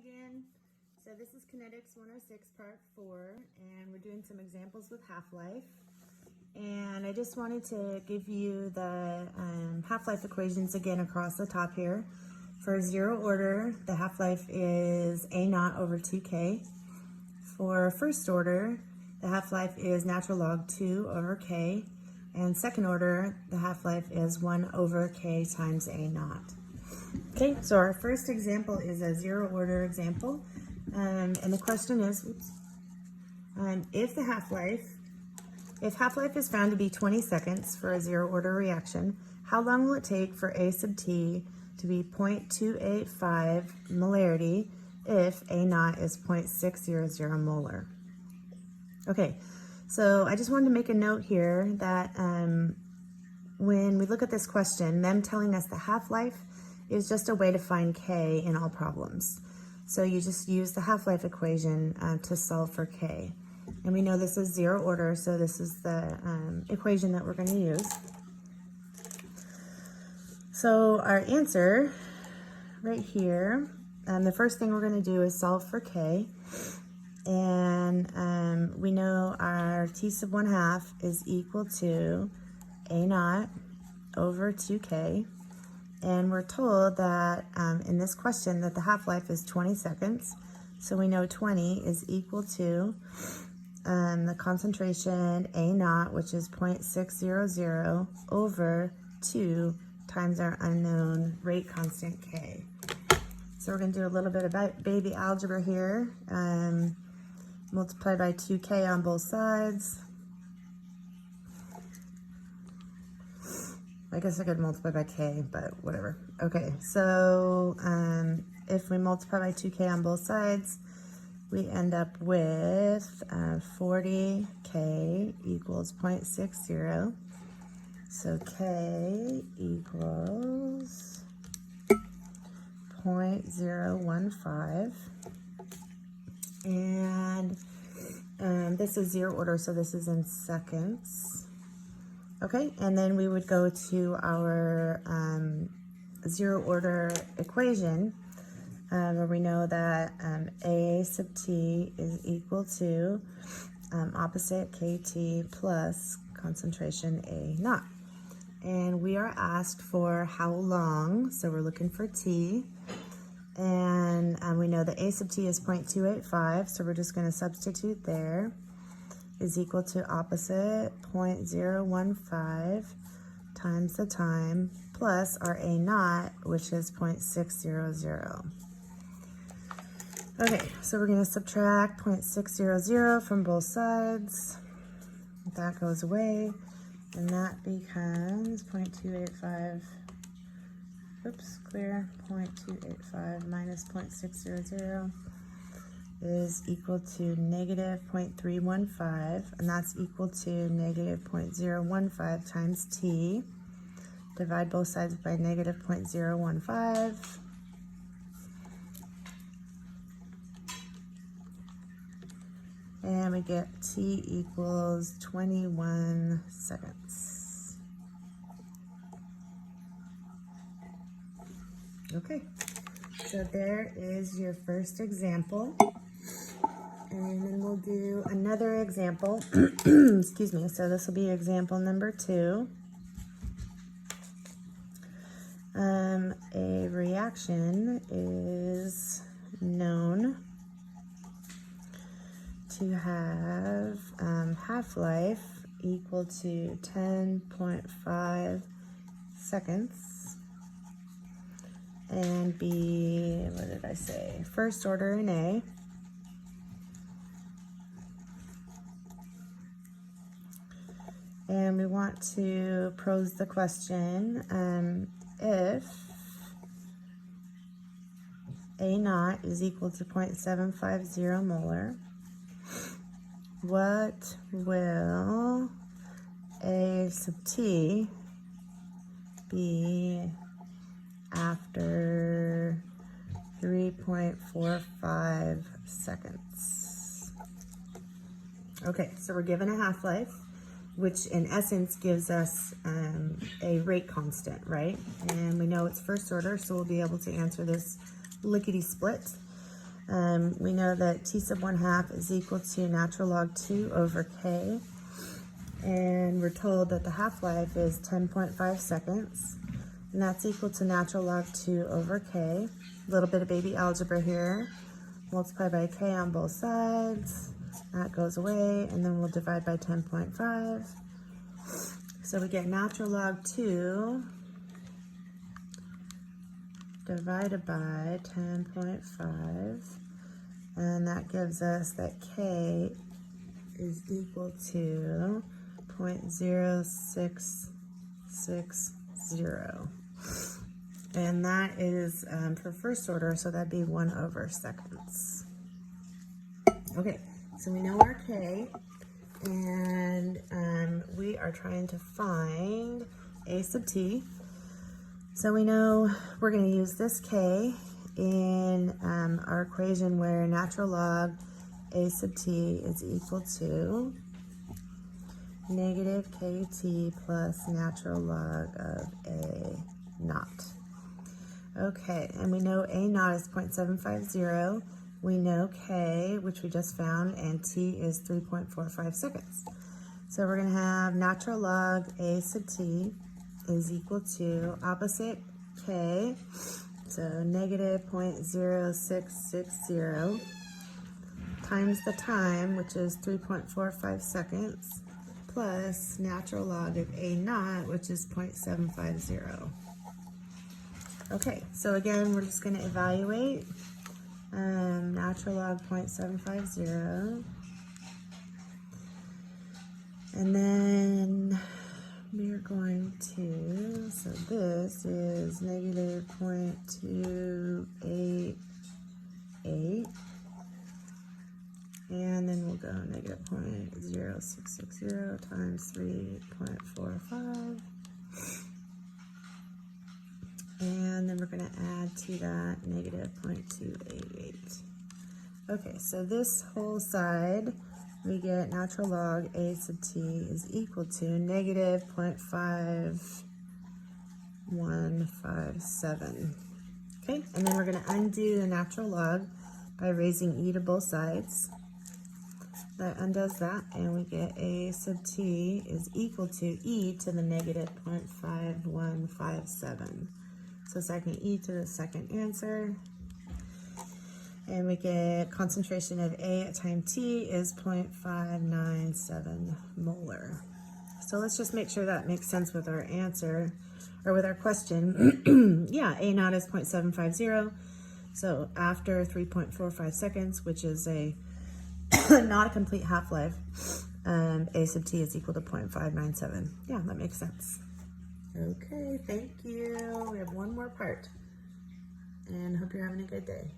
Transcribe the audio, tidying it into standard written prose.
again. So this is Kinetics 106 part 4, and we're doing some examples with half-life. And I just wanted to give you the half-life equations again across the top here. For zero order, the half-life is A0 over 2K. For first order, the half-life is natural log 2 over K. And second order, the half-life is 1 over K times A0. Okay, so our first example is a zero order example. And the question is, if half-life is found to be 20 seconds for a zero order reaction, how long will it take for A sub T to be 0.285 molarity if A0 is 0.600 molar? Okay, so I just wanted to make a note here that when we look at this question, them telling us the half-life is just a way to find K in all problems. So you just use the half-life equation to solve for K. And we know this is zero order, so this is the equation that we're going to use. So our answer right here, the first thing we're going to do is solve for K. And we know our T sub 1/2 is equal to A0 over 2K. And we're told that in this question that the half-life is 20 seconds. So we know 20 is equal to the concentration A0, which is 0.600 over 2 times our unknown rate constant K. So we're going to do a little bit of baby algebra here. Multiply by 2K on both sides. I guess I could multiply by K, but whatever. Okay, so if we multiply by 2K on both sides, we end up with 40K equals 0.60. So K equals 0.015. And this is zero order, so this is in seconds. Okay, and then we would go to our zero order equation where we know that A sub T is equal to opposite KT plus concentration A0. And we are asked for how long, so we're looking for T. And we know that A sub T is 0.285, so we're just going to substitute there. Is equal to opposite 0.015 times the time plus our A0, which is 0.600. Okay, so we're going to subtract 0.600 from both sides. That goes away, and that becomes 0.285. Oops, clear. 0.285 minus 0.600. Is equal to negative 0.315, and that's equal to negative 0.015 times T. Divide both sides by negative 0.015. And we get T equals 21 seconds. Okay, so there is your first example. And then we'll do another example. Excuse me. So this will be example number 2. A reaction is known to have half-life equal to 10.5 seconds and be, what did I say, first order in A. And we want to pose the question, if A0 is equal to 0.750 molar, what will A sub T be after 3.45 seconds? Okay, so we're given a half-life, which in essence gives us a rate constant, right? And we know it's first order, so we'll be able to answer this lickety-split. We know that t sub 1/2 is equal to natural log 2 over k. And we're told that the half-life is 10.5 seconds. And that's equal to natural log 2 over k. A little bit of baby algebra here. Multiply by k on both sides. That goes away, and then we'll divide by 10.5. So we get natural log 2 divided by 10.5, and that gives us that k is equal to 0.0660. And that is for first order, so that'd be 1 over seconds. Okay, so we know our k, and we are trying to find a sub t. So we know we're going to use this k in our equation where natural log a sub t is equal to negative kt plus natural log of a naught. Okay, and we know a naught is 0.750. We know k, which we just found, and t is 3.45 seconds. So we're going to have natural log a sub t is equal to opposite k, so negative 0.0660 times the time, which is 3.45 seconds, plus natural log of a naught, which is 0.750. Okay, so again, we're just going to evaluate natural log 0.750, and then we're going to, so this is negative 0.288, and then we'll go negative 0.0660 times 3.45. And then we're going to add to that negative 0.288. Okay, so this whole side, we get natural log a sub t is equal to negative 0.5157. Okay, and then we're going to undo the natural log by raising e to both sides. That undoes that, and we get a sub t is equal to e to the negative 0.5157. So second e to the second answer. And we get concentration of A at time t is 0.597 molar. So let's just make sure that makes sense with our answer, or with our question. Yeah, A naught is 0.750. So after 3.45 seconds, which is a not a complete half-life, A sub t is equal to 0.597. Yeah, that makes sense. Okay, thank you. We have one more part, and hope you're having a good day.